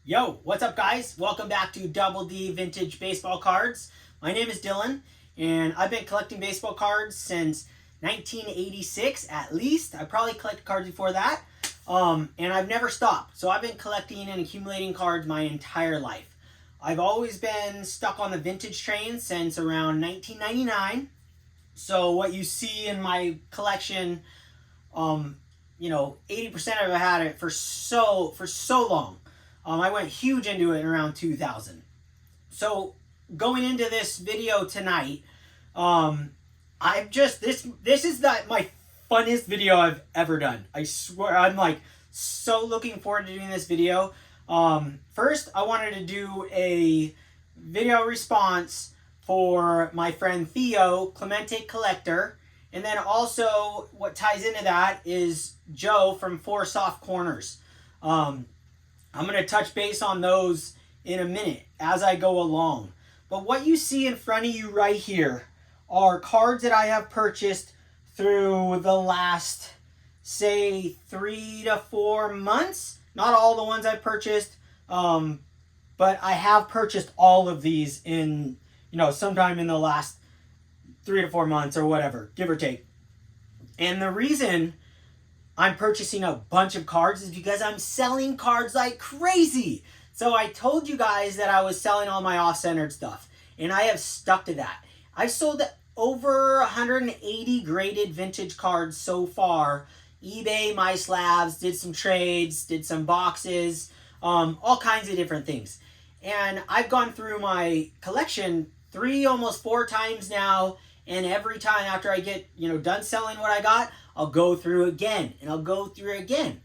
Yo, what's up guys? Welcome back to Double D Vintage Baseball Cards. My name is Dylan, and I've been collecting baseball cards since 1986 at least. I probably collected cards before that, and I've never stopped. So I've been collecting and accumulating cards my entire life. I've always been stuck on the vintage train since around 1999. So what you see in my collection, 80% of it had it for so long. I went huge into it in around 2000. So going into this video tonight, this is my funnest video I've ever done. I swear, I'm like so looking forward to doing this video. First, I wanted to do a video response for my friend Theo, Clemente Collector. And then also what ties into that is Joe from Four Soft Corners. I'm going to touch base on those in a minute as I go along. But what you see in front of you right here are cards that I have purchased through the last, say, 3 to 4 months. Not all the ones I've purchased, but I have purchased all of these in, sometime in the last 3 to 4 months or whatever, give or take. And the reason I'm purchasing a bunch of cards is because I'm selling cards like crazy. So I told you guys that I was selling all my off-centered stuff, and I have stuck to that. I've sold over 180 graded vintage cards so far. eBay, my slabs, did some trades, did some boxes, all kinds of different things. And I've gone through my collection 3, almost 4 times now, and every time after I get, done selling what I got, I'll go through again, and I'll go through again.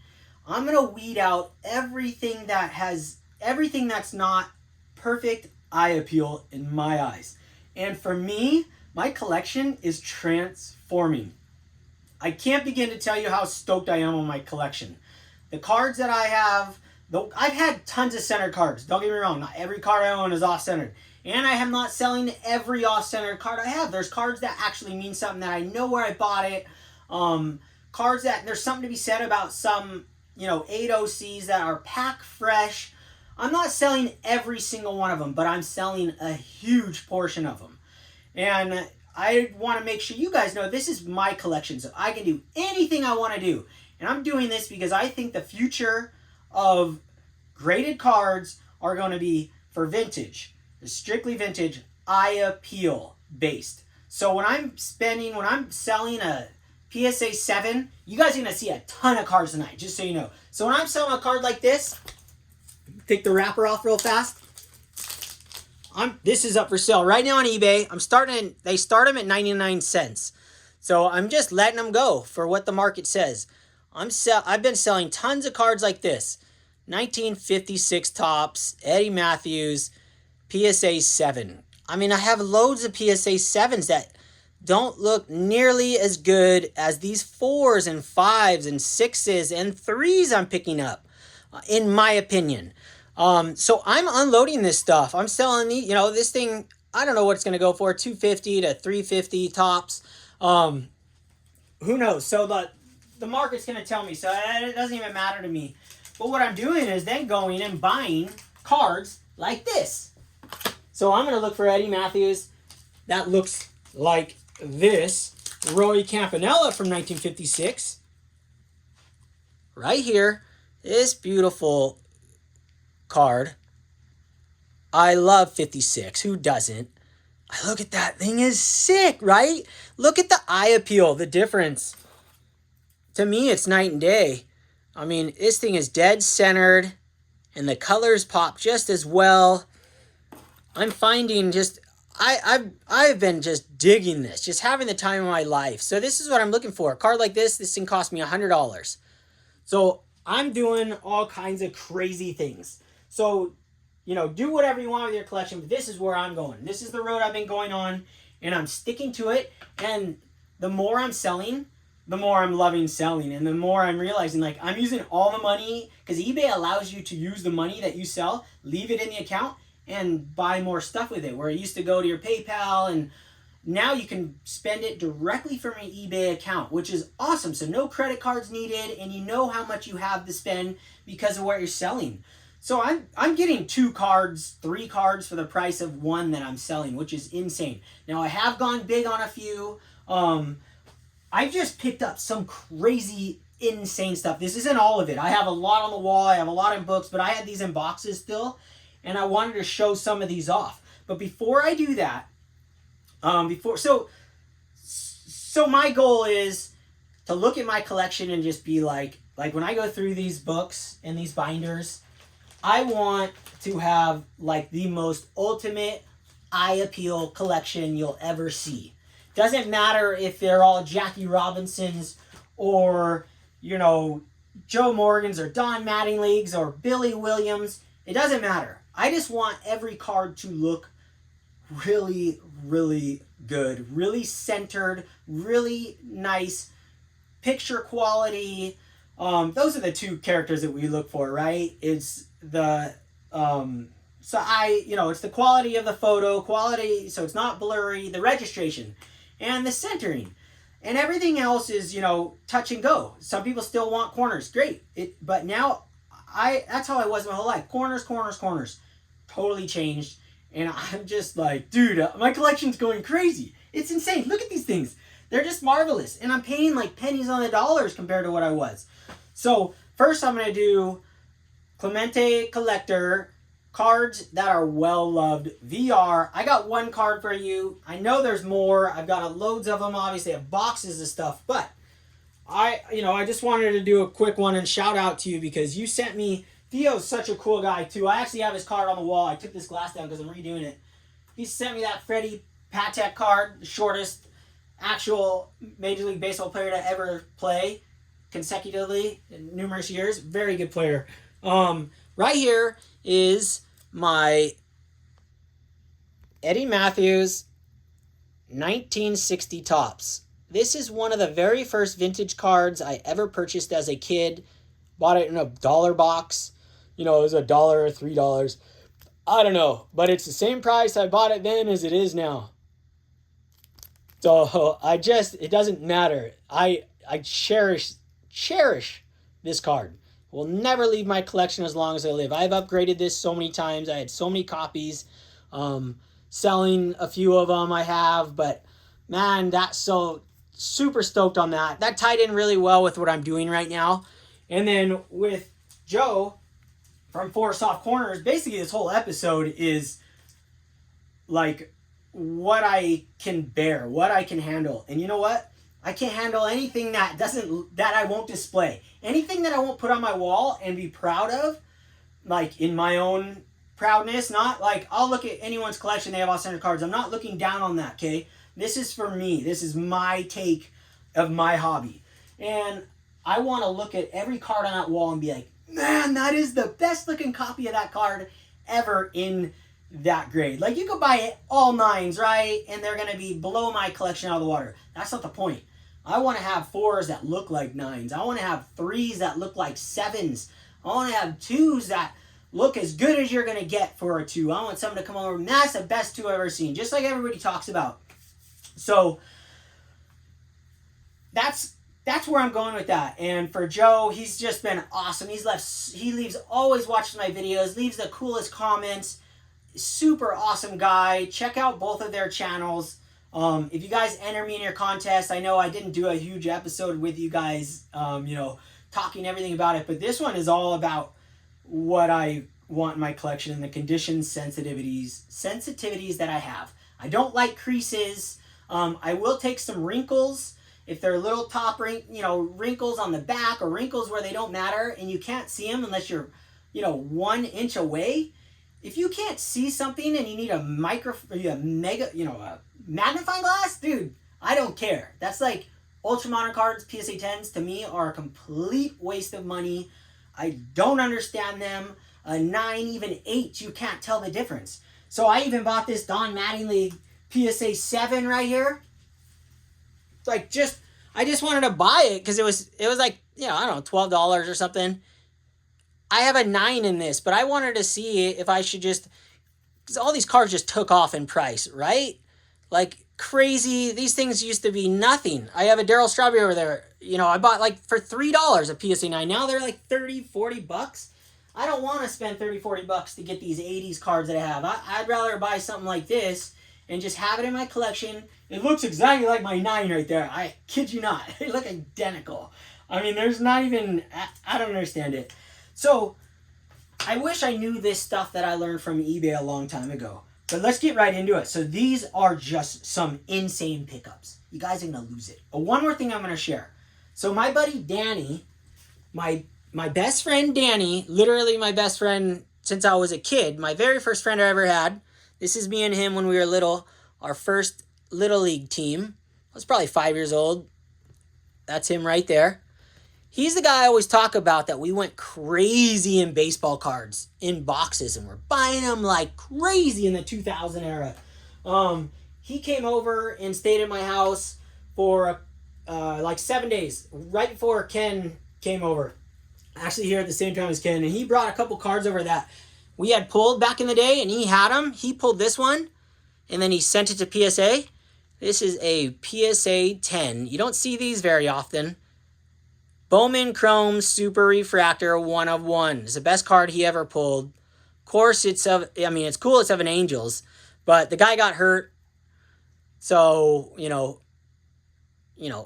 I'm going to weed out everything that's not perfect eye appeal in my eyes. And for me, my collection is transforming. I can't begin to tell you how stoked I am on my collection. The cards that I have, I've had tons of center cards. Don't get me wrong, not every card I own is off-centered. And I am not selling every off-centered card I have. There's cards that actually mean something that I know where I bought it. Cards that there's something to be said about some, 8OCs that are pack fresh. I'm not selling every single one of them, but I'm selling a huge portion of them. And I want to make sure you guys know this is my collection, so I can do anything I want to do. And I'm doing this because I think the future of graded cards are going to be for vintage. Strictly vintage, eye appeal based. So when I'm selling a PSA 7, you guys are going to see a ton of cards tonight, just so you know. So when I'm selling a card like this, take the wrapper off real fast. This is up for sale right now on eBay. They start them at 99 cents. So I'm just letting them go for what the market says. I've been selling tons of cards like this. 1956 Topps, Eddie Matthews, PSA 7. I mean, I have loads of PSA 7s that don't look nearly as good as these 4s and 5s and 6s and 3s I'm picking up, in my opinion. So I'm unloading this stuff. I'm selling this thing, I don't know what it's going to go for, 250 to 350 tops. Who knows? So the market's going to tell me, so it doesn't even matter to me. But what I'm doing is then going and buying cards like this. So I'm going to look for Eddie Matthews. That looks like this. Roy Campanella from 1956. Right here. This beautiful card. I love 56. Who doesn't? Look at that thing is sick, right? Look at the eye appeal, the difference. To me, it's night and day. I mean, this thing is dead centered, and the colors pop just as well. I'm finding I've been just digging this, just having the time of my life. So this is what I'm looking for. A card like this thing cost me $100. So I'm doing all kinds of crazy things. So, do whatever you want with your collection, but this is where I'm going. This is the road I've been going on, and I'm sticking to it. And the more I'm selling, the more I'm loving selling, and the more I'm realizing, I'm using all the money, because eBay allows you to use the money that you sell, leave it in the account, and buy more stuff with it, where it used to go to your PayPal, and now you can spend it directly from your eBay account, which is awesome. So no credit cards needed, and you know how much you have to spend because of what you're selling. So I'm getting 2 cards, 3 cards for the price of one that I'm selling, which is insane. Now I have gone big on a few. I just picked up some crazy, insane stuff. This isn't all of it. I have a lot on the wall. I have a lot in books, but I had these in boxes still, and I wanted to show some of these off. But before I do that, so my goal is to look at my collection and just be like when I go through these books and these binders, I want to have like the most ultimate eye appeal collection you'll ever see. Doesn't matter if they're all Jackie Robinsons or, you know, Joe Morgans or Don Mattingly's or Billy Williams. It doesn't matter. I just want every card to look really, really good, really centered, really nice picture quality. Those are the 2 characters that we look for, right? It's the it's the quality of the photo, quality, so it's not blurry, the registration, and the centering, and everything else is, you know, touch and go. Some people still want corners, great. But now that's how I was my whole life. Corners, corners, corners. Totally changed. And I'm just like, dude, my collection's going crazy. It's insane. Look at these things. They're just marvelous. And I'm paying like pennies on the dollars compared to what I was. So first I'm going to do Clemente Collector cards that are well-loved VR. I got 1 card for you. I know there's more. I've got loads of them. Obviously, I have boxes of stuff. But I just wanted to do a quick one and shout out to you because you sent me. Theo's such a cool guy, too. I actually have his card on the wall. I took this glass down because I'm redoing it. He sent me that Freddie Patek card, the shortest actual Major League Baseball player to ever play consecutively in numerous years. Very good player. Right here is my Eddie Matthews 1960 Topps. This is one of the very first vintage cards I ever purchased as a kid. Bought it in a $1 box. You know, it was $1 or $3. I don't know, but it's the same price I bought it then as it is now. So it doesn't matter. I cherish this card. Will never leave my collection as long as I live. I've upgraded this so many times. I had so many copies. Selling a few of them I have, but man, that's so super stoked on that. That tied in really well with what I'm doing right now. And then with Joe from 4 Soft Corners, basically this whole episode is like what I can bear, what I can handle. And you know what? I can't handle anything that I won't display. Anything that I won't put on my wall and be proud of, like in my own proudness, not like I'll look at anyone's collection, they have authentic cards. I'm not looking down on that, okay? This is for me. This is my take of my hobby. And I want to look at every card on that wall and be like, man, that is the best looking copy of that card ever in that grade. Like you could buy it all 9s, right? And they're going to be below my collection out of the water. That's not the point. I want to have 4s that look like 9s. I want to have 3s that look like 7s. I want to have 2s that look as good as you're going to get for a 2. I want someone to come over and that's the best 2 I've ever seen. Just like everybody talks about. So that's where I'm going with that. And for Joe, he's just been awesome. He leaves always watches my videos, leaves the coolest comments. Super awesome guy. Check out both of their channels. If you guys enter me in your contest, I know I didn't do a huge episode with you guys, talking everything about it, but this one is all about what I want in my collection and the conditions, sensitivities that I have. I don't like creases. I will take some wrinkles if they're little wrinkles on the back or wrinkles where they don't matter and you can't see them unless you're, 1 inch away. If you can't see something and you need a magnifying glass, dude, I don't care. That's like ultra modern cards, PSA 10s to me are a complete waste of money. I don't understand them. A 9, even 8, you can't tell the difference. So I even bought this Don Mattingly PSA 7 right here. It's like I just wanted to buy it because it was like, I don't know, $12 or something. I have a 9 in this, but I wanted to see if I should because all these cards just took off in price, right? Like crazy. These things used to be nothing. I have a Daryl Strawberry over there. I bought like for $3 a PSA 9. Now they're like $30, $40. I don't want to spend 30, 40 bucks to get these 80s cards that I have. I'd rather buy something like this and just have it in my collection. It looks exactly like my 9 right there. I kid you not. They look identical. I mean, there's not even... I don't understand it. So, I wish I knew this stuff that I learned from eBay a long time ago. But let's get right into it. So, these are just some insane pickups. You guys are going to lose it. One more thing I'm going to share. So, my buddy Danny, my best friend Danny, literally my best friend since I was a kid, my very first friend I ever had. This is me and him when we were little. Our first Little League team. I was probably 5 years old. That's him right there. He's the guy I always talk about that we went crazy in baseball cards in boxes, and we're buying them like crazy in the 2000 era. He came over and stayed at my house for like 7 days, right before Ken came over. Actually here at the same time as Ken, and he brought a couple cards over that we had pulled back in the day, and he had them. He pulled this one, and then he sent it to PSA. This is a PSA 10. You don't see these very often. Bowman Chrome Super Refractor 1 of 1. It's the best card he ever pulled. Of course, it's cool it's of an Angels, but the guy got hurt. So, you know,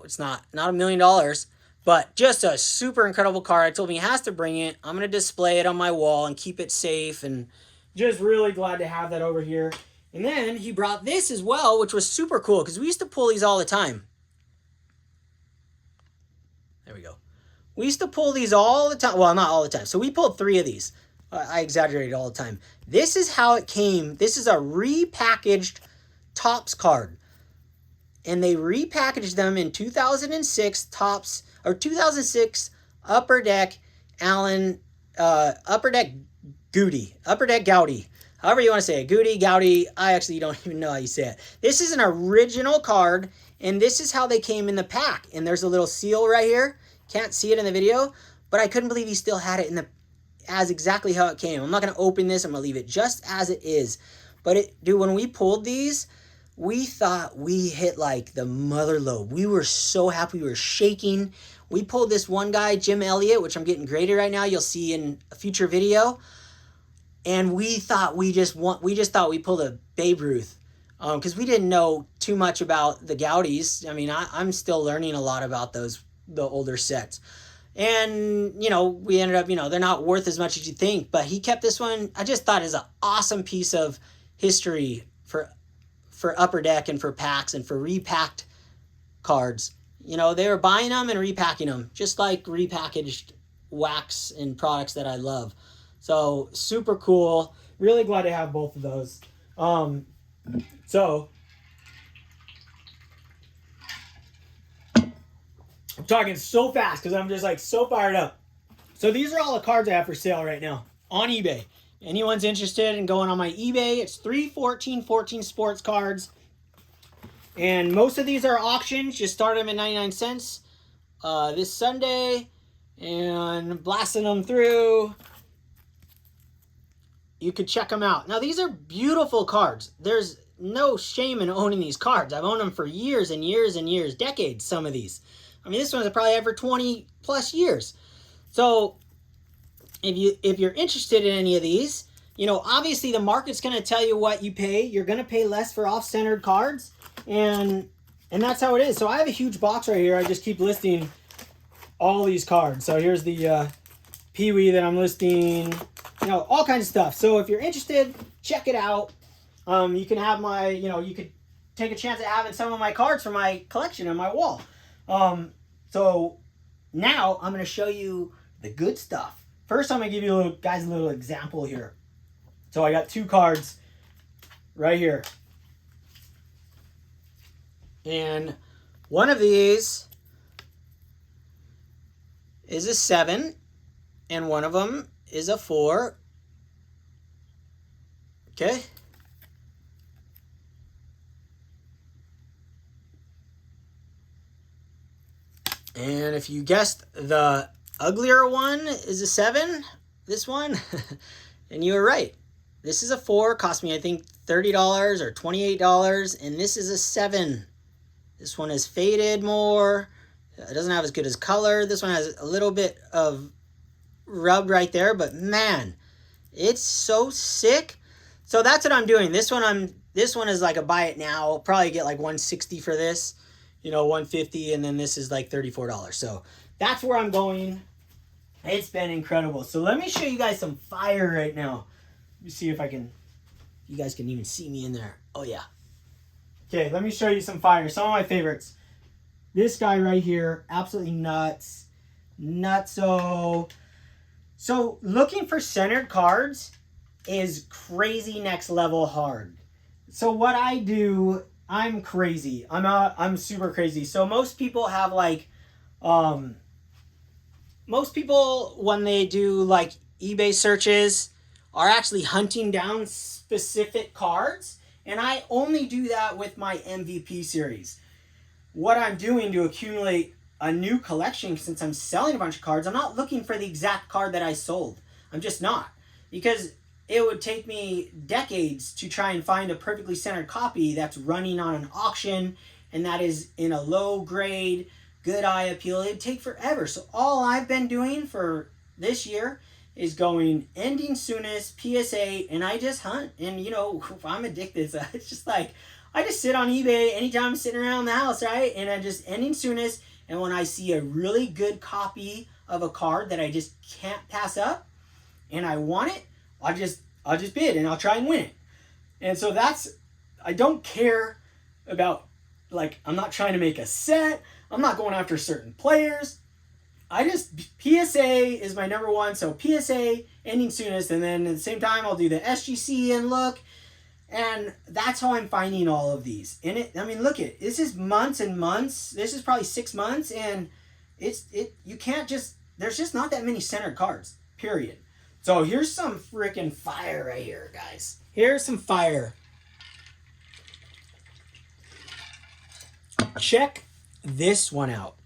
it's not $1 million, but just a super incredible card. I told him he has to bring it. I'm going to display it on my wall and keep it safe, and just really glad to have that over here. And then he brought this as well, which was super cool because we used to pull these all the time. There we go. We used to pull these all the time. Well, not all the time. So we pulled 3 of these. I exaggerated all the time. This is how it came. This is a repackaged Topps card. And they repackaged them in 2006 Topps, or 2006 Upper Deck Allen, Upper Deck Goody. Upper Deck Goudy. However you want to say it. Goody, Goudy. I actually don't even know how you say it. This is an original card. And this is how they came in the pack. And there's a little seal right here. Can't see it in the video, but I couldn't believe he still had it as exactly how it came. I'm not going to open this. I'm going to leave it just as it is. But dude, when we pulled these, we thought we hit like the mother lode. We were so happy. We were shaking. We pulled this one guy, Jim Elliott, which I'm getting graded right now. You'll see in a future video. And we thought we thought we pulled a Babe Ruth. Because we didn't know too much about the Goudies. I mean, I'm still learning a lot about the older sets. And, we ended up, they're not worth as much as you think. But he kept this one. I just thought it was an awesome piece of history for Upper Deck and for packs and for repacked cards. They were buying them and repacking them, just like repackaged wax and products that I love. So, super cool. Really glad to have both of those. So, I'm talking so fast because I'm just like so fired up. So these are all the cards I have for sale right now on eBay. Anyone's interested in going on my eBay, it's 314 sports cards. And most of these are auctions. Just start them at 99 cents this Sunday and blasting them through. You could check them out. Now these are beautiful cards. There's no shame in owning these cards. I've owned them for years and years and years, decades, some of these. I mean, this one's probably had for 20 plus years. So if you're interested in any of these, obviously the market's going to tell you what you pay. You're going to pay less for off-centered cards, and that's how it is. So I have a huge box right here. I just keep listing all these cards. So here's the Pee-wee that I'm listing, all kinds of stuff. So if you're interested, check it out. You can have my, you could take a chance at having some of my cards from my collection on my wall. So now I'm going to show you the good stuff. First, I'm going to give you guys a little example here. So I got 2 cards right here. And one of these is a 7, and one of them is a 4. Okay. And if you guessed the uglier one is a 7, this one, and you were right. This is a 4, cost me I think $30 or $28, and this is a 7. This one is faded more. It doesn't have as good as color. This one has a little bit of rubbed right there, but man, it's so sick. So that's what I'm doing. This one is like a buy it now. I'll probably get like 160 for this, 150, and then this is like $34. So that's where I'm going. It's been incredible. So let me show you guys some fire right now. Let me see if you guys can even see me in there. Oh yeah. Okay, let me show you some fire. Some of my favorites. This guy right here, absolutely nuts. Nutso. So looking for centered cards is crazy next level hard. So what I do, I'm crazy. I'm super crazy. So most people have like, most people when they do like eBay searches are actually hunting down specific cards. And I only do that with my MVP series. What I'm doing to accumulate a new collection, since I'm selling a bunch of cards, I'm not looking for the exact card that I sold. I'm just not. Because it would take me decades to try and find a perfectly centered copy that's running on an auction and that is in a low grade, good eye appeal. It'd take forever. So all I've been doing for this year is going ending soonest, PSA, and I just hunt. And I'm addicted. So it's just like, I just sit on eBay anytime I'm sitting around the house, right? And I just ending soonest. And when I see a really good copy of a card that I just can't pass up and I want it, I'll just bid and I'll try and win it. And so I don't care about, like, I'm not trying to make a set. I'm not going after certain players. PSA is my number one. So PSA ending soonest. And then at the same time, I'll do the SGC and look. And that's how I'm finding all of these. And look at it. This is months and months. This is probably 6 months. And you can't there's just not that many centered cards, period. So here's some freaking fire right here, guys. Here's some fire. Check this one out.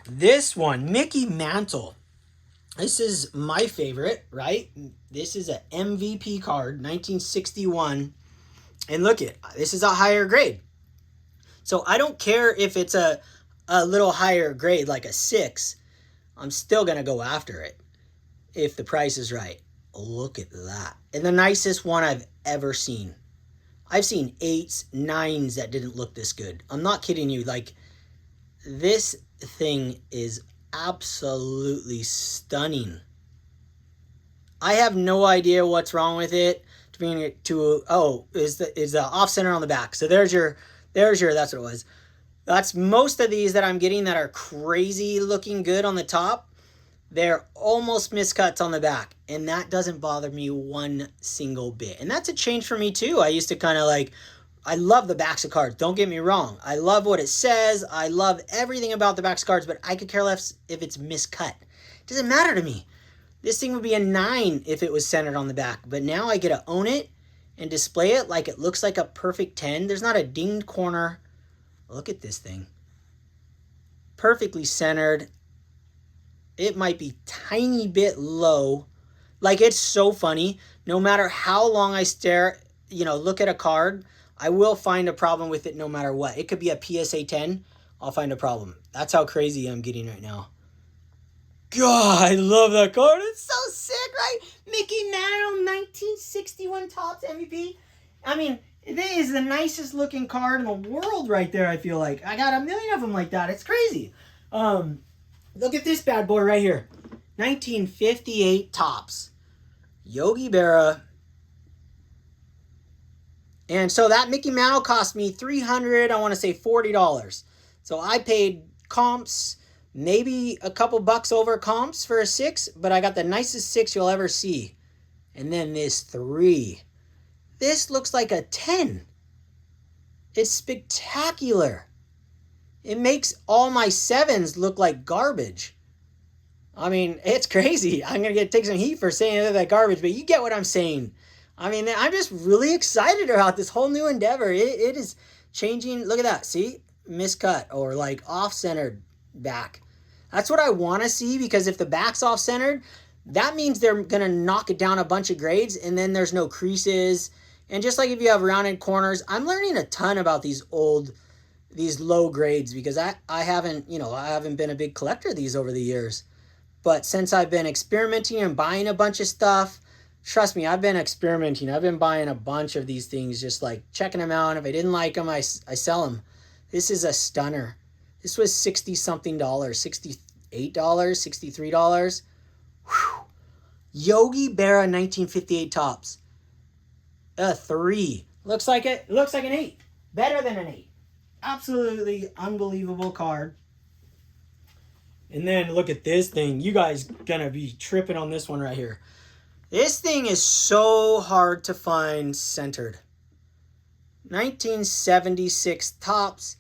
This one, Mickey Mantle. This is my favorite, right? This is an MVP card, 1961. And look it, this is a higher grade. So I don't care if it's a little higher grade, like a 6. I'm still going to go after it if the price is right. Look at that. And the nicest one I've ever seen. I've seen 8s, 9s that didn't look this good. I'm not kidding you. Like, this thing is absolutely stunning. I have no idea what's wrong with it. Is the off center on the back. So that's what it was. That's most of these that I'm getting that are crazy looking good on the top. They're almost miscuts on the back. And that doesn't bother me one single bit. And that's a change for me too. I used to kind of I love the backs of cards. Don't get me wrong. I love what it says. I love everything about the backs of cards, but I could care less if it's miscut. It doesn't matter to me. This thing would be a 9 if it was centered on the back. But now I get to own it and display it like it looks like a perfect 10. There's not a dinged corner. Look at this thing. Perfectly centered. It might be tiny bit low. Like, it's so funny. No matter how long I stare, look at a card, I will find a problem with it no matter what. It could be a PSA 10. I'll find a problem. That's how crazy I'm getting right now. God, I love that card. It's so sick, right? Mickey Mantle, 1961 Topps MVP. It is the nicest looking card in the world right there, I feel like. I got a million of them like that. It's crazy. Look at this bad boy right here. 1958 Topps. Yogi Berra. And so that Mickey Mantle cost me $300, I want to say $40. So I paid comps, maybe a couple bucks over comps for a 6, but I got the nicest 6 you'll ever see. And then this 3. This looks like a 10. It's spectacular. It makes all my 7s look like garbage. It's crazy. I'm going to take some heat for saying they're like garbage, but you get what I'm saying. I'm just really excited about this whole new endeavor. It is changing. Look at that. See? Miscut or like off-centered back. That's what I want to see, because if the back's off-centered, that means they're going to knock it down a bunch of grades, and then there's no creases. And just like if you have rounded corners, I'm learning a ton about these low grades, because I haven't been a big collector of these over the years. But since I've been experimenting and buying a bunch of stuff, trust me, I've been experimenting. I've been buying a bunch of these things, just like checking them out. If I didn't like them, I sell them. This is a stunner. This was 60 something dollars, $68, $63. Whew. Yogi Berra 1958 tops. A 3. Looks like an 8. Better than an 8. Absolutely unbelievable card. And then look at this thing. You guys gonna be tripping on this one right here. This thing is so hard to find centered. 1976 tops.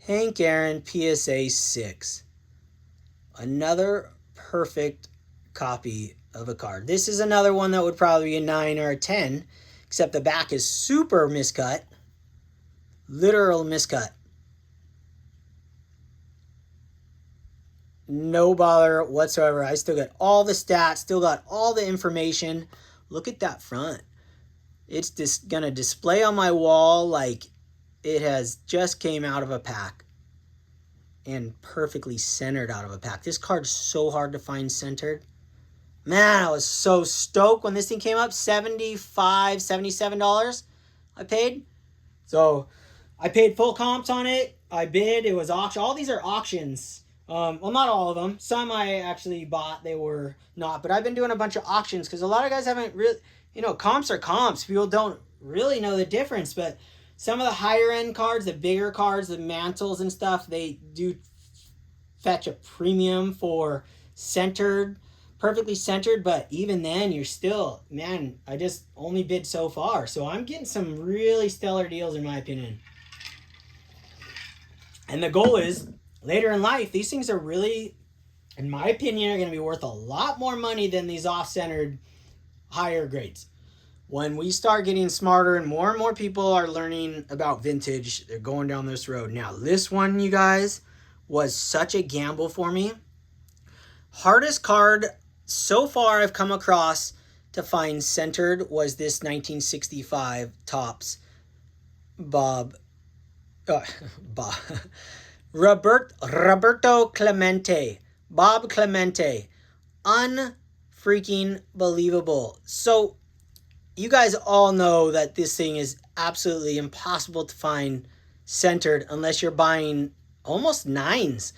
Hank Aaron PSA 6. Another perfect copy of a card. This is another one that would probably be a 9 or a 10, except the back is super miscut. Literal miscut. No bother whatsoever. I still got all the stats, still got all the information. Look at that front. It's just gonna display on my wall like it has just came out of a pack and perfectly centered out of a pack. This card's so hard to find centered. Man, I was so stoked when this thing came up. $75, $77 I paid. So I paid full comps on it. I bid. It was auction. All these are auctions. Well, not all of them. Some I actually bought. They were not. But I've been doing a bunch of auctions because a lot of guys haven't really, comps are comps. People don't really know the difference. But some of the higher end cards, the bigger cards, the mantles and stuff, they do fetch a premium for centered, perfectly centered. But even then, you're still, man, I just only bid so far. So I'm getting some really stellar deals in my opinion. And the goal is, later in life, these things are really, in my opinion, are going to be worth a lot more money than these off-centered higher grades. When we start getting smarter and more people are learning about vintage, they're going down this road. Now, this one, you guys, was such a gamble for me. Hardest card so far I've come across to find centered was this 1965 Topps Roberto Clemente. Bob Clemente. Unfreaking believable. So, you guys all know that this thing is absolutely impossible to find centered unless you're buying almost 9s.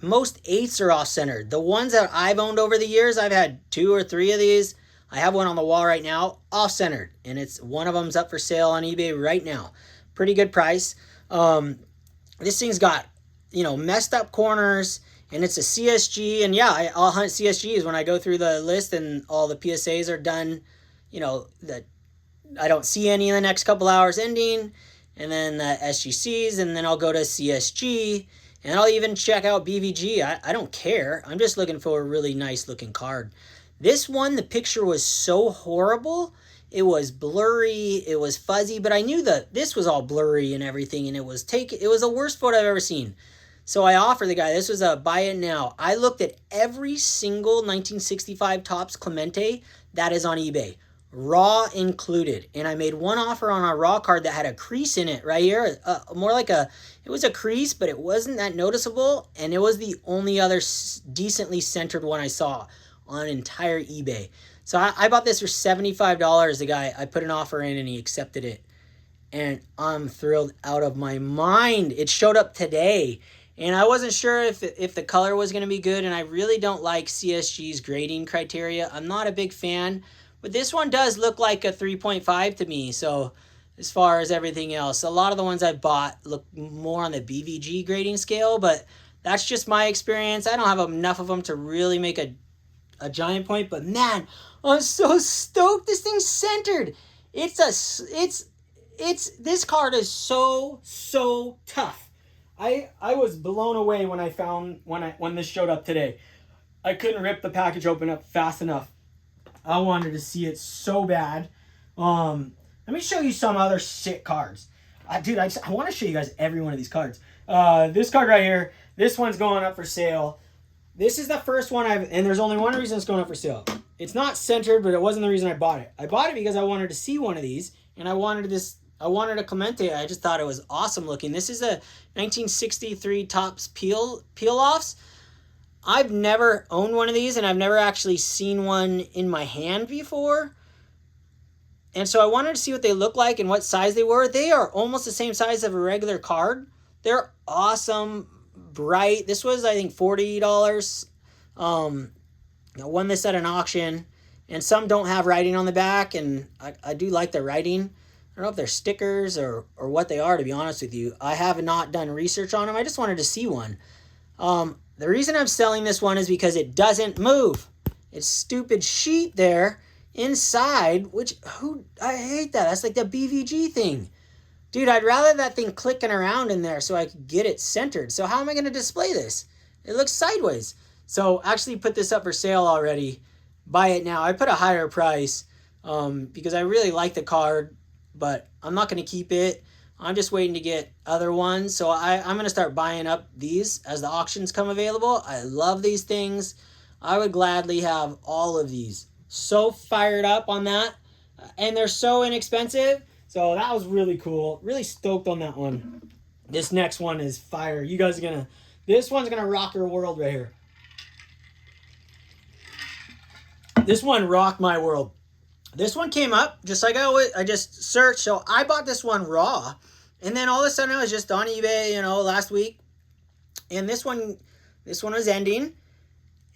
Most 8s are off-centered. The ones that I've owned over the years, I've had 2 or 3 of these. I have one on the wall right now, off-centered. And it's one of them's up for sale on eBay right now. Pretty good price. This thing's got, messed up corners, and it's a CSG. And yeah, I'll hunt CSGs when I go through the list and all the PSAs are done. That I don't see any in the next couple hours ending, and then the SGCs, and then I'll go to CSG, and I'll even check out BVG. I don't care. I'm just looking for a really nice looking card. This one, the picture was so horrible. It was blurry, it was fuzzy, but I knew that this was all blurry and everything, and it was the worst photo I've ever seen. So I offered the guy, this was a buy it now. I looked at every single 1965 Topps Clemente that is on eBay. Raw included, and I made one offer on a raw card that had a crease in it right here, more like it was a crease, but it wasn't that noticeable, and it was the only other decently centered one I saw on entire eBay. So I bought this for $75. The guy, I put an offer in and he accepted it, and I'm thrilled out of my mind. It showed up today, and I wasn't sure if the color was going to be good, and I really don't like CSG's grading criteria. I'm not a big fan. But this one does look like a 3.5 to me. So as far as everything else, a lot of the ones I bought look more on the BVG grading scale. But that's just my experience. I don't have enough of them to really make a giant point. But man, I'm so stoked. This thing's centered. This card is so tough. I was blown away when I found when this showed up today. I couldn't rip the package open up fast enough. I wanted to see it so bad. Let me show you some other sick cards. Dude, I want to show you guys every one of these cards. This card right here, this one's going up for sale. This is the first one and there's only one reason it's going up for sale. It's not centered, but it wasn't the reason I bought it. I bought it because I wanted to see one of these, and I wanted a Clemente. I just thought it was awesome looking. This is a 1963 Topps peel-offs. I've never owned one of these, and I've never actually seen one in my hand before. And so I wanted to see what they look like and what size they were. They are almost the same size of a regular card. They're awesome, bright. This was, I think, $40. I won this at an auction. And some don't have writing on the back, and I do like the writing. I don't know if they're stickers or what they are, to be honest with you. I have not done research on them. I just wanted to see one. The reason I'm selling this one is because it doesn't move. It's stupid sheet there inside, which, I hate that. That's like the BVG thing. Dude, I'd rather that thing clicking around in there so I could get it centered. So how am I going to display this? It looks sideways. So actually put this up for sale already. Buy it now. I put a higher price because I really like the card, but I'm not going to keep it. I'm just waiting to get other ones. So I'm going to start buying up these as the auctions come available. I love these things. I would gladly have all of these. So fired up on that. And they're so inexpensive. So that was really cool. Really stoked on that one. This next one is fire. You guys are going to... This one's going to rock your world right here. This one rocked my world. This one came up just like I just searched. So I bought this one raw. And then all of a sudden I was just on eBay, last week. And this one was ending.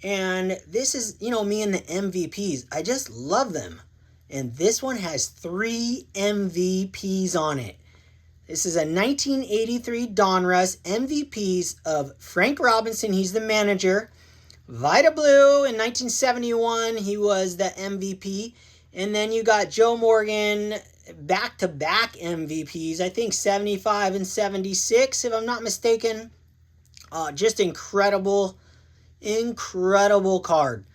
And this is, me and the MVPs. I just love them. And this one has 3 MVPs on it. This is a 1983 Donruss MVPs of Frank Robinson. He's the manager. Vita Blue in 1971. He was the MVP. And then you got Joe Morgan, back-to-back MVPs. I think 75 and 76, if I'm not mistaken. Just incredible card.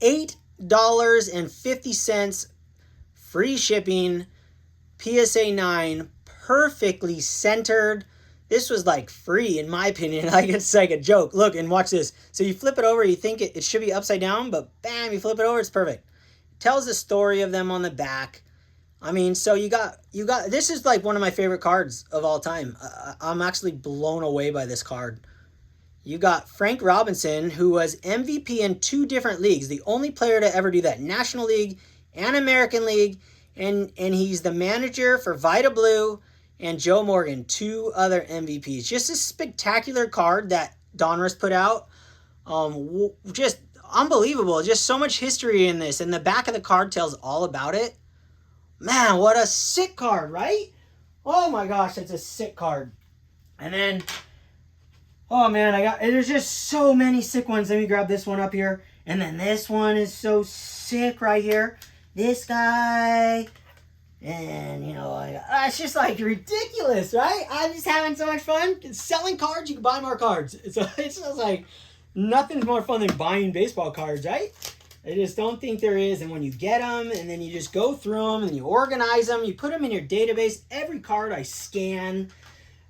$8.50 free shipping. PSA 9, perfectly centered. This was like free in my opinion. Like it's like a joke. Look and watch this. So you flip it over, you think it should be upside down, but bam, you flip it over, it's perfect. Tells the story of them on the back. I mean, so you got this is like one of my favorite cards of all time. I'm actually blown away by this card. You got Frank Robinson, who was MVP in 2 different leagues. The only player to ever do that. National League and American League. And he's the manager for Vita Blue and Joe Morgan, 2 other MVPs. Just a spectacular card that Donruss put out. Just unbelievable. Just so much history in this. And the back of the card tells all about it. Man, what a sick card, right? Oh my gosh, that's a sick card. And then... oh man, there's just so many sick ones. Let me grab this one up here. And then this one is so sick right here. This guy. And, it's just like ridiculous, right? I'm just having so much fun. Selling cards, you can buy more cards. It's just like nothing's more fun than buying baseball cards, right? I just don't think there is. And when you get them and then you just go through them and you organize them, you put them in your database. Every card I scan.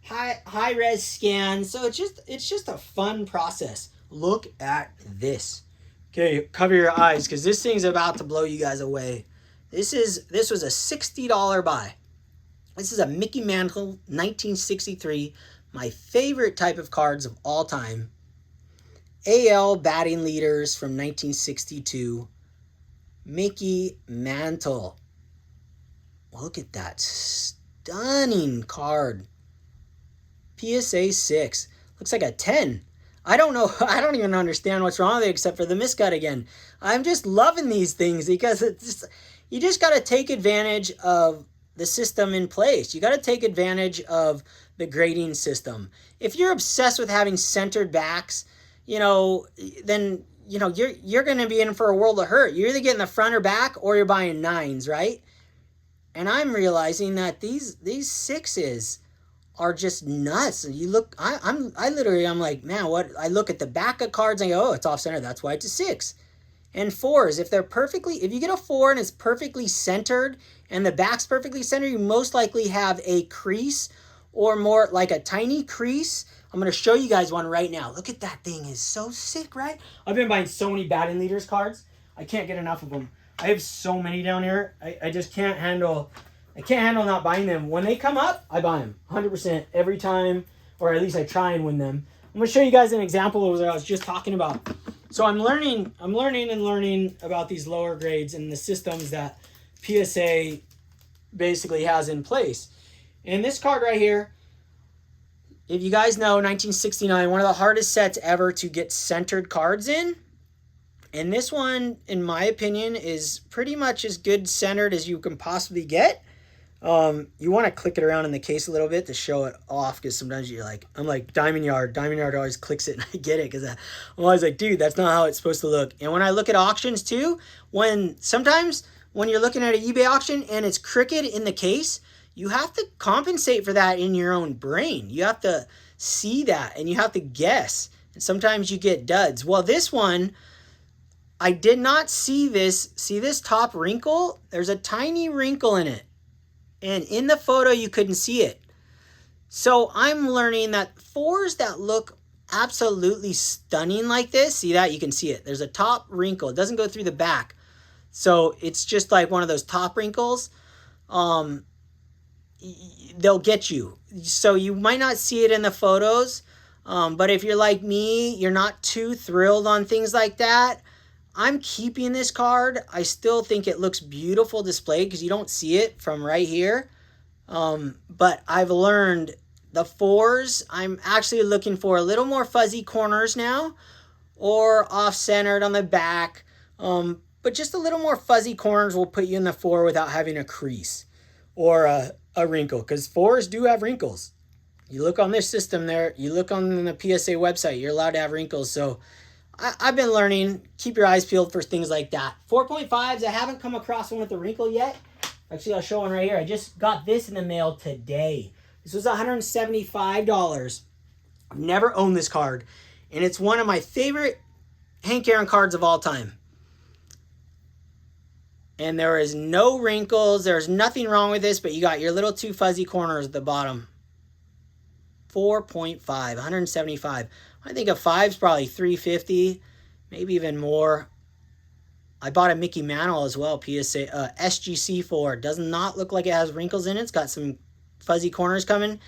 High res scan. So it's just a fun process. Look at this. Okay, cover your eyes because this thing's about to blow you guys away. This was a $60 buy. This is a Mickey Mantle 1963. My favorite type of cards of all time. AL batting leaders from 1962. Mickey Mantle. Look at that stunning card. PSA 6. Looks like a 10. I don't know. I don't even understand what's wrong with it except for the miscut again. I'm just loving these things because you just got to take advantage of the system in place. You got to take advantage of the grading system. If you're obsessed with having centered backs, then you're going to be in for a world of hurt. You're either getting the front or back or you're buying 9s, right? And I'm realizing that these 6s are just nuts. And you look, I'm like, man, what? I look at the back of cards and I go, oh, it's off center. That's why it's a 6. And 4s, if you get a 4 and it's perfectly centered and the back's perfectly centered, you most likely have a crease or more like a tiny crease. I'm going to show you guys one right now. Look at that thing. It's so sick, right? I've been buying so many batting leaders cards. I can't get enough of them. I have so many down here. I just can't handle... I can't handle not buying them. When they come up, I buy them 100% every time, or at least I try and win them. I'm going to show you guys an example of what I was just talking about. So I'm learning and learning about these lower grades and the systems that PSA basically has in place. And this card right here, if you guys know, 1969, one of the hardest sets ever to get centered cards in. And this one, in my opinion, is pretty much as good centered as you can possibly get. You want to click it around in the case a little bit to show it off, because sometimes you're like, I'm like, Diamond Yard always clicks it, and I get it, because I'm always like, dude, that's not how it's supposed to look. And when I look at auctions too, sometimes when you're looking at an eBay auction and it's crooked in the case, you have to compensate for that in your own brain. You have to see that, and you have to guess. And sometimes you get duds. Well, this one, I did not see this. See this top wrinkle? There's a tiny wrinkle in it. And in the photo, you couldn't see it. So I'm learning that fours that look absolutely stunning like this, see that? You can see it. There's a top wrinkle. It doesn't go through the back. So it's just like one of those top wrinkles. They'll get you. So you might not see it in the photos. But if you're like me, you're not too thrilled on things like that. I'm keeping this card. I still think it looks beautiful displayed because you don't see it from right here. But I've learned the fours, I'm actually looking for a little more fuzzy corners now, or off-centered on the back. But just a little more fuzzy corners will put you in the four without having a crease or a wrinkle, because fours do have wrinkles. You look on this system there, you look on the PSA website, you're allowed to have wrinkles. So I've been learning. Keep your eyes peeled for things like that. 4.5s, I haven't come across one with a wrinkle yet. Actually, I'll show one right here. I just got this in the mail today. This was $175. I've never owned this card, and it's one of my favorite Hank Aaron cards of all time. And there is no wrinkles. There's nothing wrong with this, but you got your little two fuzzy corners at the bottom. 4.5, 175. I think a 5's probably 350, maybe even more. I bought a Mickey Mantle as well, PSA SGC 4. Does not look like it has wrinkles in it. It's got some fuzzy corners coming.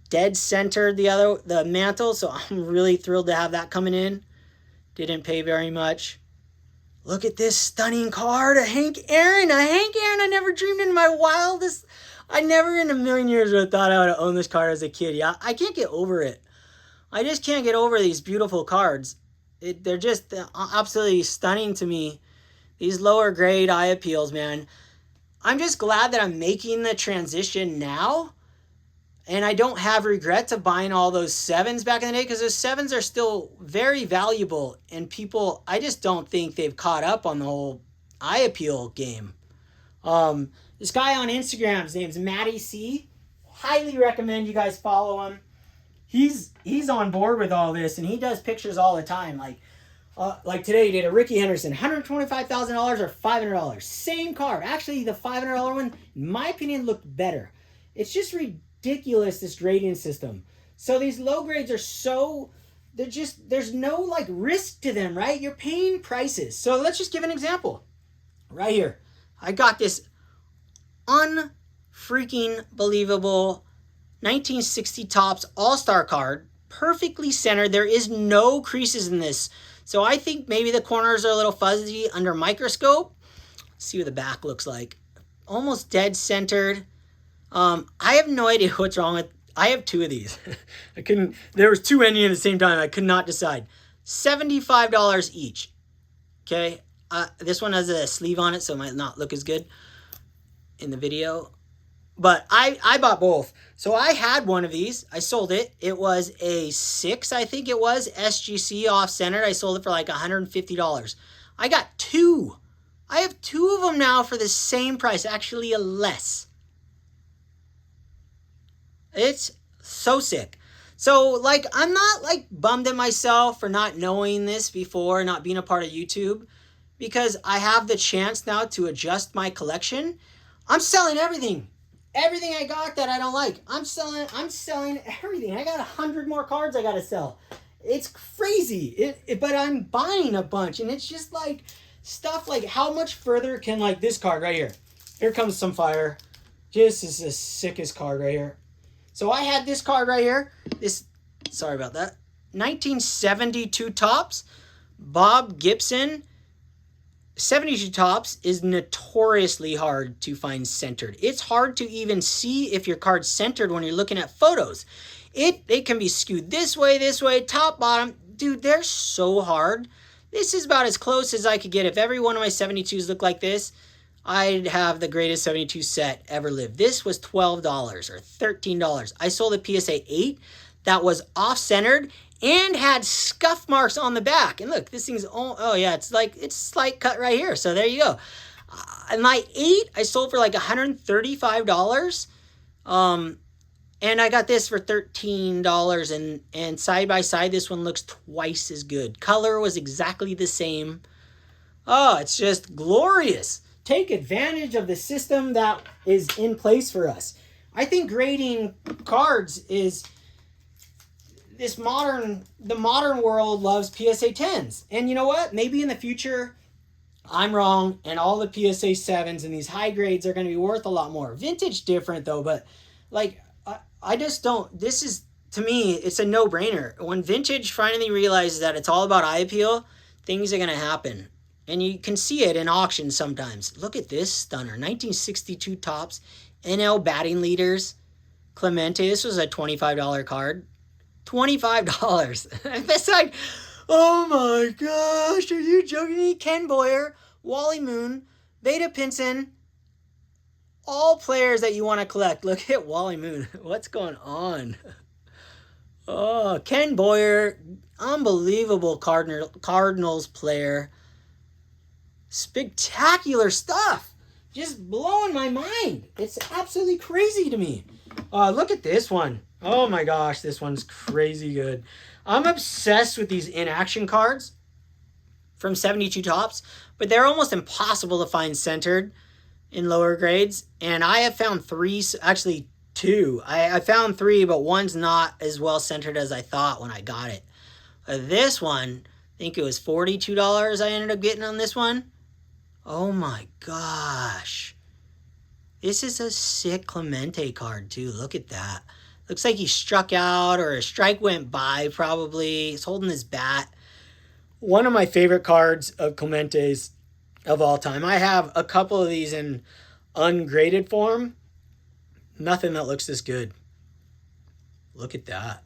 Dead centered the mantle, so I'm really thrilled to have that coming in. Didn't pay very much. Look at this stunning card, a Hank Aaron. I never dreamed in my wildest. I never in a million years would have thought I would have owned this card as a kid. Yeah, I can't get over it. I just can't get over these beautiful cards. They're just absolutely stunning to me. These lower grade eye appeals, man. I'm just glad that I'm making the transition now. And I don't have regrets of buying all those 7s back in the day, because those 7s are still very valuable. And people, I just don't think they've caught up on the whole eye appeal game. This guy on Instagram, his name's Matty C. Highly recommend you guys follow him. He's on board with all this, and he does pictures all the time. Like today he did a Ricky Henderson, $125,000 or $500. Same card. Actually, the $500 one, in my opinion, looked better. It's just ridiculous, this grading system. So these low grades are there's no like risk to them, right? You're paying prices. So let's just give an example. Right here. I got this unfreaking believable 1960 Topps All-Star card, perfectly centered. There is no creases in this. So I think maybe the corners are a little fuzzy under microscope. Let's see what the back looks like. Almost dead centered. I have no idea what's wrong with. I have two of these. There was two ending at the same time. I could not decide. $75 each. Okay. This one has a sleeve on it, so it might not look as good in the video. But I bought both. So I had one of these. I sold it. It was a 6, I think it was, SGC off-centered. I sold it for like $150. I got 2. I have 2 of them now for the same price, actually a less. It's so sick. So, like, I'm not, like, bummed at myself for not knowing this before, not being a part of YouTube, because I have the chance now to adjust my collection. I'm selling everything. Everything I got that I don't like. I'm selling everything. I got 100 more cards I got to sell. It's crazy. But I'm buying a bunch, and it's just, like, stuff like how much further can, like, this card right here. Here comes some fire. This is the sickest card right here. So I had this card right here. Sorry about that. 1972 Topps. Bob Gibson, 72 Tops is notoriously hard to find centered. It's hard to even see if your card's centered when you're looking at photos. It can be skewed this way, top, bottom. Dude, they're so hard. This is about as close as I could get. If every one of my 72s looked like this, I'd have the greatest 72 set ever lived. This was $12 or $13. I sold a PSA 8 that was off-centered and had scuff marks on the back. And look, this thing's, oh yeah, it's slight cut right here. So there you go. And my 8, I sold for like $135. And I got this for $13. And side by side, this one looks twice as good. Color was exactly the same. Oh, it's just glorious. Take advantage of the system that is in place for us. I think grading cards is the modern world loves PSA 10s. And you know what? Maybe in the future, I'm wrong, and all the PSA 7s and these high grades are going to be worth a lot more. Vintage different though, but like, I just don't, this is, to me, it's a no-brainer. When vintage finally realizes that it's all about eye appeal, things are going to happen. And you can see it in auctions sometimes. Look at this stunner. 1962 Tops, NL batting leaders, Clemente. This was a $25 card. $25. It's like, oh my gosh, are you joking me? Ken Boyer, Wally Moon, Veda Pinson, all players that you want to collect. Look at Wally Moon. What's going on? Oh, Ken Boyer, unbelievable Cardinals player. Spectacular stuff. Just blowing my mind. It's absolutely crazy to me. Look at this one. Oh my gosh, this one's crazy good. I'm obsessed with these in-action cards from 72 Tops, but they're almost impossible to find centered in lower grades. And I have found 3, actually 2. I found 3, but one's not as well centered as I thought when I got it. This one, I think it was $42 I ended up getting on this one. Oh my gosh. This is a sick Clemente card too. Look at that. Looks like he struck out or a strike went by probably. He's holding his bat. One of my favorite cards of Clemente's of all time. I have a couple of these in ungraded form. Nothing that looks this good. Look at that.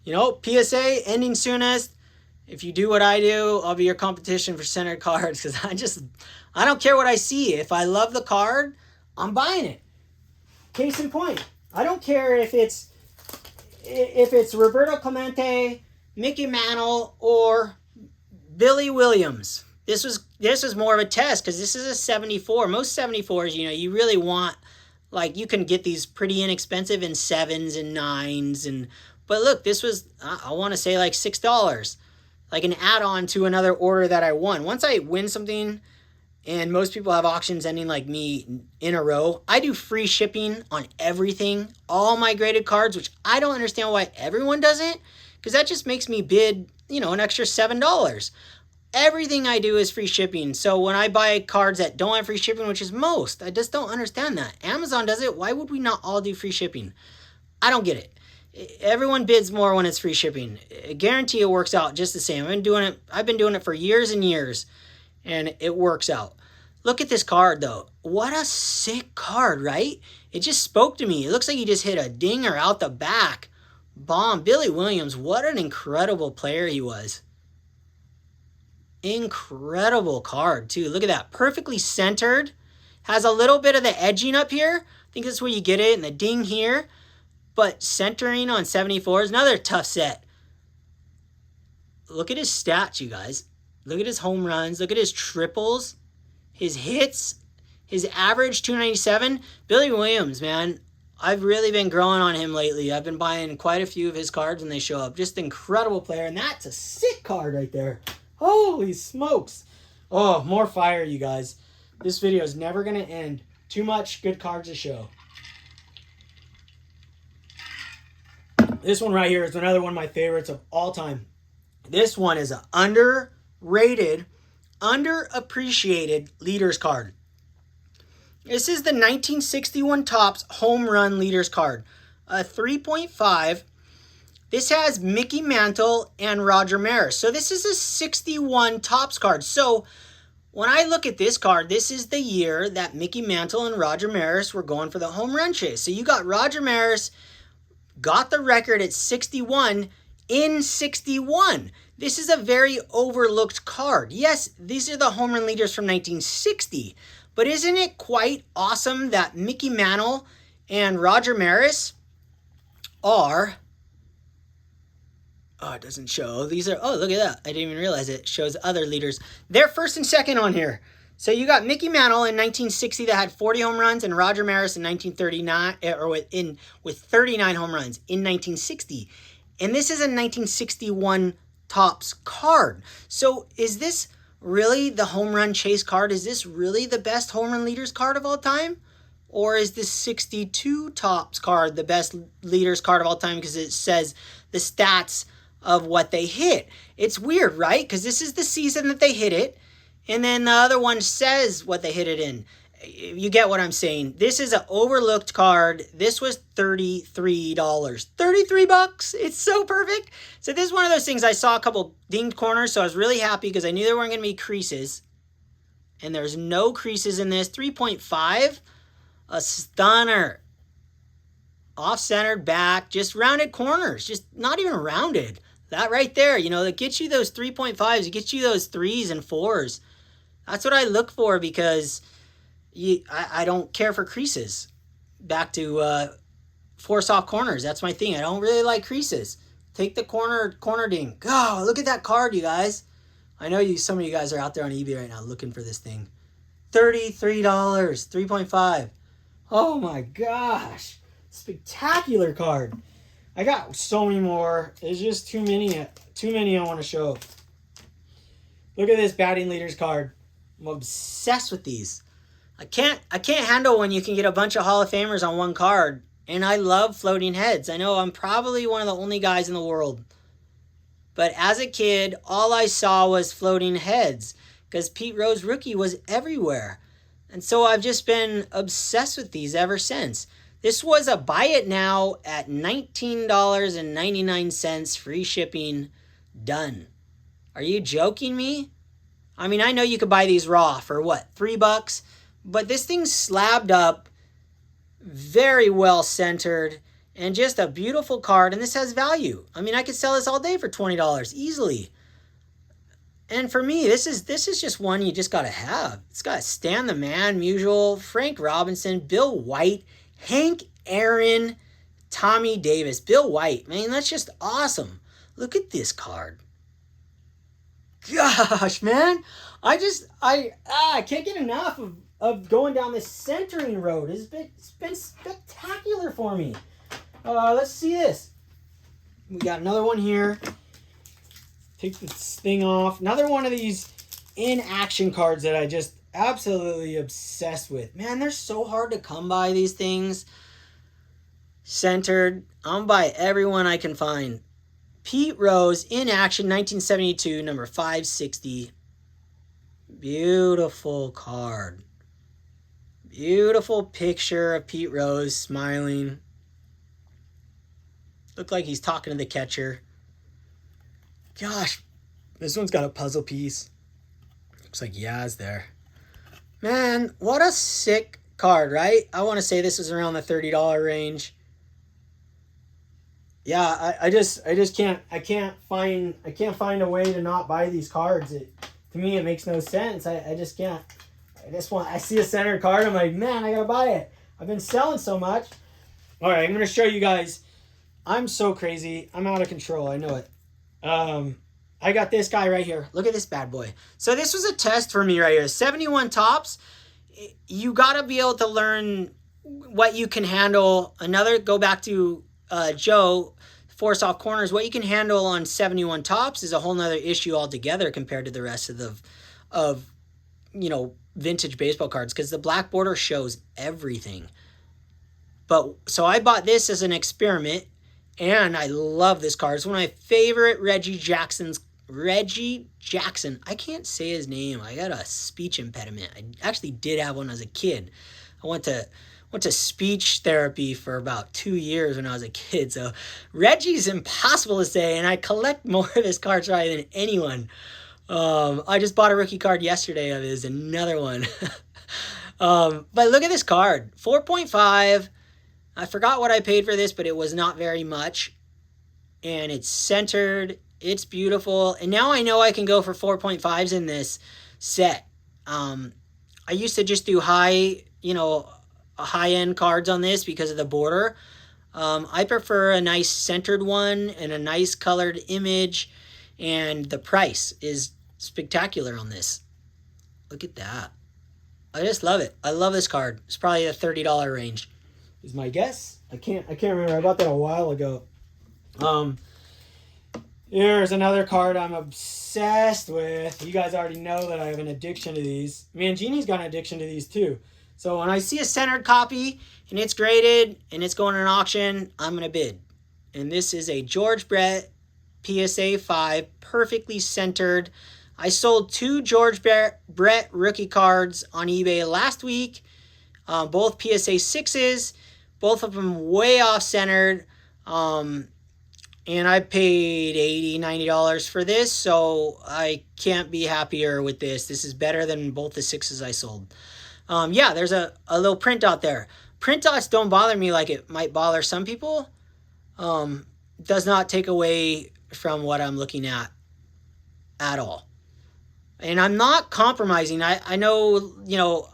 You know, PSA ending soonest. If you do what I do, I'll be your competition for centered cards because I don't care what I see. If I love the card, I'm buying it. Case in point, I don't care if it's Roberto Clemente, Mickey Mantle, or Billy Williams. This was more of a test because this is a 74. Most 74s, you know, you really want, like, you can get these pretty inexpensive in 7s and 9s, but look, this was, I want to say like $6. Like an add-on to another order that I won. Once I win something, and most people have auctions ending like me in a row, I do free shipping on everything, all my graded cards, which I don't understand why everyone doesn't, because that just makes me bid, you know, an extra $7. Everything I do is free shipping. So when I buy cards that don't have free shipping, which is most, I just don't understand that. Amazon does it. Why would we not all do free shipping? I don't get it. Everyone bids more when it's free shipping. I guarantee it works out just the same. I've been doing it for years and years, and it works out. Look at this card, though. What a sick card, right? It just spoke to me. It looks like he just hit a dinger out the back. Bomb. Billy Williams, what an incredible player he was. Incredible card, too. Look at that. Perfectly centered. Has a little bit of the edging up here. I think that's where you get it, and the ding here. But centering on 74 is another tough set. Look at his stats, you guys. Look at his home runs. Look at his triples. His hits. His average, 297. Billy Williams, man. I've really been growing on him lately. I've been buying quite a few of his cards when they show up. Just an incredible player. And that's a sick card right there. Holy smokes. Oh, more fire, you guys. This video is never going to end. Too much good cards to show. This one right here is another one of my favorites of all time. This one is an underrated, underappreciated leaders card. This is the 1961 Topps Home Run Leaders card. A 3.5 This has Mickey Mantle and Roger Maris. So this is a 61 Topps card. So when I look at this card, this is the year that Mickey Mantle and Roger Maris were going for the home run chase. So you got Roger Maris, got the record at 61 in 61. This is a very overlooked card. Yes, these are the home run leaders from 1960. But isn't it quite awesome that Mickey Mantle and Roger Maris are... Oh, it doesn't show. These are... Oh, look at that. I didn't even realize it shows other leaders. They're first and second on here. So you got Mickey Mantle in 1960 that had 40 home runs, and Roger Maris in 1939, with 39 home runs in 1960. And this is a 1961 Topps card. So is this really the home run chase card? Is this really the best home run leaders card of all time? Or is this 62 Topps card the best leaders card of all time because it says the stats of what they hit? It's weird, right? Because this is the season that they hit it, and then the other one says what they hit it in. You get what I'm saying. This is an overlooked card. This was $33. 33 bucks. It's so perfect. So this is one of those things. I saw a couple dinged corners, so I was really happy because I knew there weren't going to be creases. And there's no creases in this. 3.5. A stunner. Off-centered back. Just rounded corners. Just not even rounded. That right there, you know, that gets you those 3.5s. It gets you those 3s and 4s. That's what I look for because... I don't care for creases. Back to force off corners. That's my thing. I don't really like creases. Take the corner ding. Oh, look at that card, you guys. I know some of you guys are out there on eBay right now looking for this thing. $33, 3.5. Oh my gosh. Spectacular card. I got so many more. There's just too many I want to show. Look at this batting leaders card. I'm obsessed with these. I can't handle when you can get a bunch of Hall of Famers on one card. And I love floating heads. I know I'm probably one of the only guys in the world. But as a kid, all I saw was floating heads. Because Pete Rose rookie was everywhere. And so I've just been obsessed with these ever since. This was a buy it now at $19.99. Free shipping. Done. Are you joking me? I mean, I know you could buy these raw for what, $3? But this thing's slabbed up, very well centered, and just a beautiful card. And this has value. I mean, I could sell this all day for $20 easily. And for me, this is just one you just got to have. It's got Stan the Man, Musial, Frank Robinson, Bill White, Hank Aaron, Tommy Davis. Bill White, man, that's just awesome. Look at this card. Gosh, man. I can't get enough of going down this centering road. It's been spectacular for me. Let's see this. We got another one here. Take this thing off. Another one of these in-action cards that I just absolutely obsessed with. Man, they're so hard to come by, these things. Centered. I'm by every one I can find. Pete Rose, in action, 1972, number 560. Beautiful card. Beautiful picture of Pete Rose smiling. Looked like he's talking to the catcher. Gosh, this one's got a puzzle piece. Looks like Yaz there. Man, what a sick card, right? I want to say this is around the $30 range. Yeah, I just can't find a way to not buy these cards. To me it makes no sense. I just can't. I see a center card, I'm like, man, I gotta buy it. I've been selling so much. All right, I'm gonna show you guys. I'm so crazy. I'm out of control. I know it. I got this guy right here. Look at this bad boy. So this was a test for me right here. 71 Topps. You gotta be able to learn what you can handle. Go back to Joe, force off corners. What you can handle on 71 Topps is a whole nother issue altogether compared to the rest of vintage baseball cards, because the black border shows everything. But so I bought this as an experiment, and I love this card. It's one of my favorite Reggie Jackson. I can't say his name. I got a speech impediment. I actually did have one as a kid. I went to went to speech therapy for about 2 years when I was a kid. So Reggie's impossible to say, and I collect more of his cards probably than anyone. I just bought a rookie card yesterday of his, another one. But look at this card, 4.5. I forgot what I paid for this, but it was not very much. And it's centered. It's beautiful. And now I know I can go for 4.5s in this set. I used to just do high-end cards on this because of the border. I prefer a nice centered one and a nice colored image. And the price is spectacular on this. Look at that. I just love it. I love this card. It's probably the $30 range, is my guess. I can't remember. I bought that a while ago. Here's another card I'm obsessed with. You guys already know that I have an addiction to these. Mangini's got an addiction to these too. So when I see a centered copy and it's graded and it's going to an auction, I'm going to bid. And this is a George Brett PSA 5, perfectly centered. I sold 2 George Brett rookie cards on eBay last week. Both PSA 6s. Both of them way off centered. And I paid $80, $90 for this, so I can't be happier with this. This is better than both the 6s I sold. Yeah, there's a little print out there. Printouts don't bother me like it might bother some people. Does not take away from what I'm looking at all. And I'm not compromising. I know,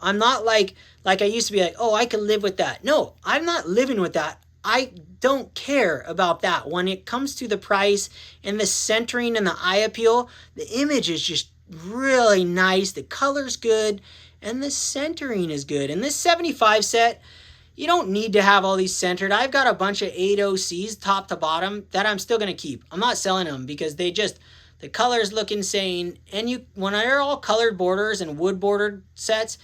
I'm not like I used to be like, oh, I could live with that. No, I'm not living with that. I don't care about that. When it comes to the price and the centering and the eye appeal, the image is just really nice. The color's good and the centering is good. And this 75 set, you don't need to have all these centered. I've got a bunch of 8OCs top to bottom that I'm still going to keep. I'm not selling them because the colors look insane. And when they're all colored borders and wood bordered sets,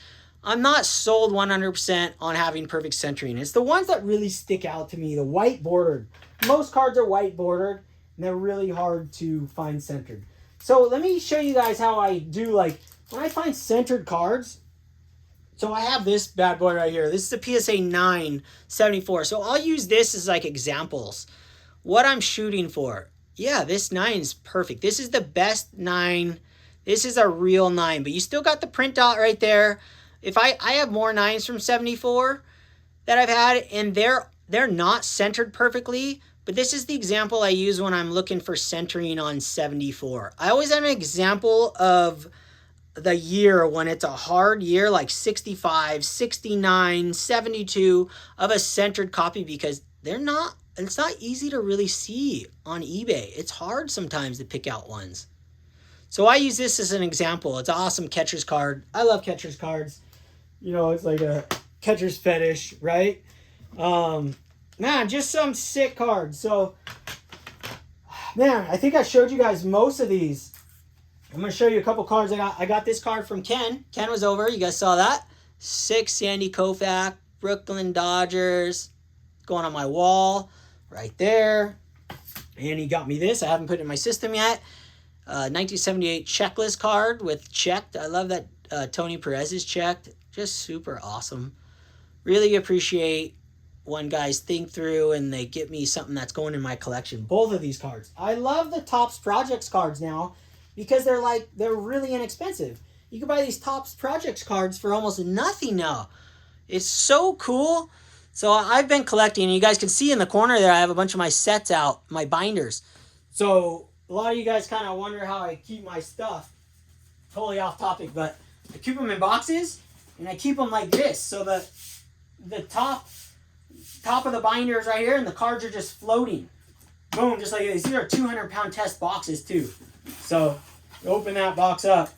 I'm not sold 100% on having perfect centering. It's the ones that really stick out to me, the white bordered. Most cards are white bordered, and they're really hard to find centered. So let me show you guys how I do, when I find centered cards. So I have this bad boy right here. This is a PSA 9 74. So I'll use this as examples. What I'm shooting for. Yeah, this 9 is perfect. This is the best 9. This is a real 9, but you still got the printout right there. If I have more 9s from 74 that I've had, and they're not centered perfectly, but this is the example I use when I'm looking for centering on 74. I always have an example of the year when it's a hard year, like 65, 69, 72 of a centered copy, because it's not easy to really see on eBay. It's hard sometimes to pick out ones. So I use this as an example. It's an awesome catcher's card. I love catcher's cards. It's like a catcher's fetish, right? Man, just some sick cards. So, man, I think I showed you guys most of these. I'm going to show you a couple cards I got. I got this card from Ken. Ken was over. You guys saw that? 6 Sandy Koufax, Brooklyn Dodgers. Going on my wall right there. And he got me this. I haven't put it in my system yet. 1978 checklist card with checked. I love that Tony Perez is checked. Just super awesome. Really appreciate when guys think through and they get me something that's going in my collection. Both of these cards. I love the Topps Projects cards now because they're really inexpensive. You can buy these Topps Projects cards for almost nothing now. It's so cool. So I've been collecting. You guys can see in the corner there I have a bunch of my sets out, my binders. So a lot of you guys kind of wonder how I keep my stuff. Totally off topic, but I keep them in boxes. And I keep them like this, so the top of the binder is right here, and the cards are just floating. Boom, just like this. These are 200-pound test boxes too. So open that box up,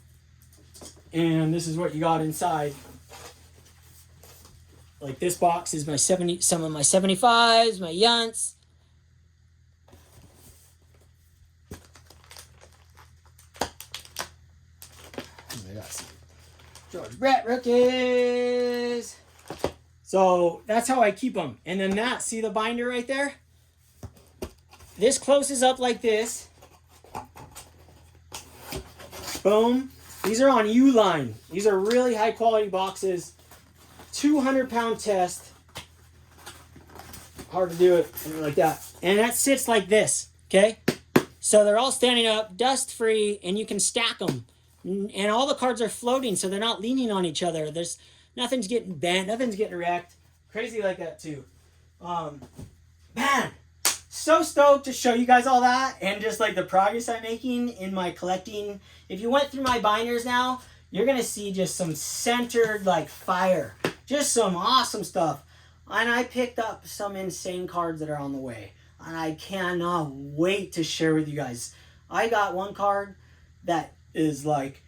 and this is what you got inside. Like this box is some of my 75s, my Yunts. George Brett rookies. So that's how I keep them. And then see the binder right there? This closes up like this. Boom. These are on Uline. These are really high quality boxes. 200-pound test. hard to do it like that. And that sits like this, okay? So they're all standing up, dust free, and you can stack them. And all the cards are floating, so they're not leaning on each other. There's nothing's getting bent, nothing's getting wrecked. Crazy like that too. Man, so stoked to show you guys all that and just like the progress I'm making in my collecting. If you went through my binders now, you're gonna see just some centered like fire, just some awesome stuff. And I picked up some insane cards that are on the way, and I cannot wait to share with you guys. I got one card that is like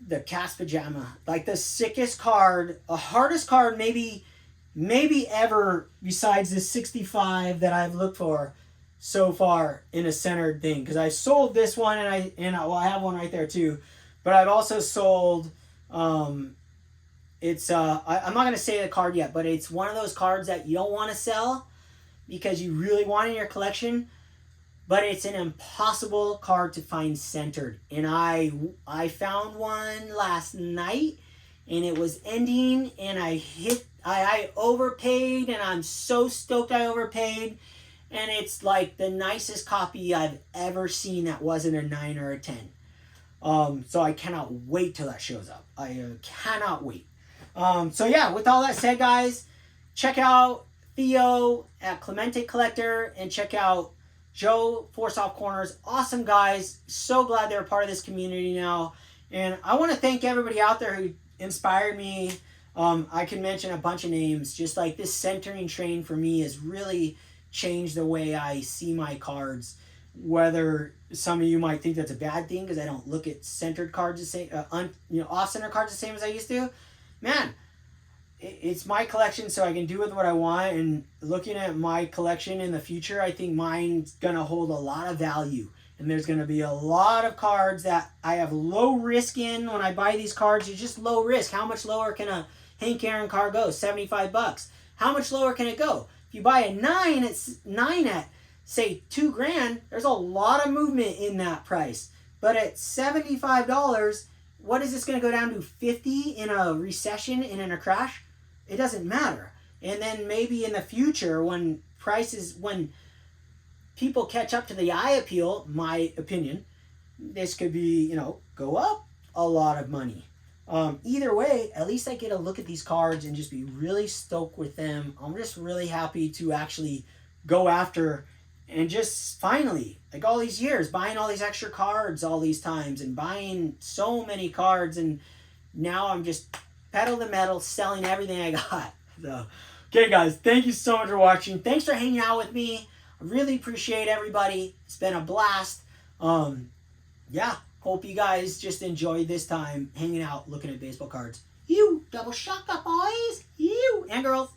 the Cat's Pajama, like the sickest card, the hardest card maybe ever besides the 65 that I've looked for so far in a centered thing. Because I sold this one, and I have one right there too, but I've also sold I'm not going to say the card yet, but it's one of those cards that you don't want to sell because you really want it in your collection, but it's an impossible card to find centered. And I found one last night, and it was ending, and I overpaid, and I'm so stoked I overpaid. And it's like the nicest copy I've ever seen that wasn't a 9 or a 10. So I cannot wait till that shows up. I cannot wait. So yeah, with all that said, guys, check out Theo at Clemente Collector, and check out Joe Four Soft Corners. Awesome guys. So glad they're a part of this community now. And I want to thank everybody out there who inspired me. I can mention a bunch of names. Just like this centering train for me has really changed the way I see my cards. Whether some of you might think that's a bad thing because I don't look at centered cards the same, off-center cards the same as I used to. Man, it's my collection, so I can do with what I want. And looking at my collection in the future, I think mine's gonna hold a lot of value. And there's gonna be a lot of cards that I have low risk in. When I buy these cards, it's just low risk. How much lower can a Hank Aaron card go? $75. How much lower can it go? If you buy a 9, it's 9 at say $2,000. There's a lot of movement in that price. But at $75, what is this going to go down to? 50 in a recession and in a crash? It doesn't matter. And then maybe in the future, when people catch up to the eye appeal, my opinion, this could be, go up a lot of money. Either way, at least I get a look at these cards and just be really stoked with them. I'm just really happy to actually go after and just finally, like all these years, buying all these extra cards all these times and buying so many cards, and now I'm just pedal to the metal, selling everything I got. So, okay guys, thank you so much for watching. Thanks for hanging out with me. I really appreciate everybody. It's been a blast. Yeah, hope you guys just enjoyed this time hanging out, looking at baseball cards. You double shotgun boys, you and girls.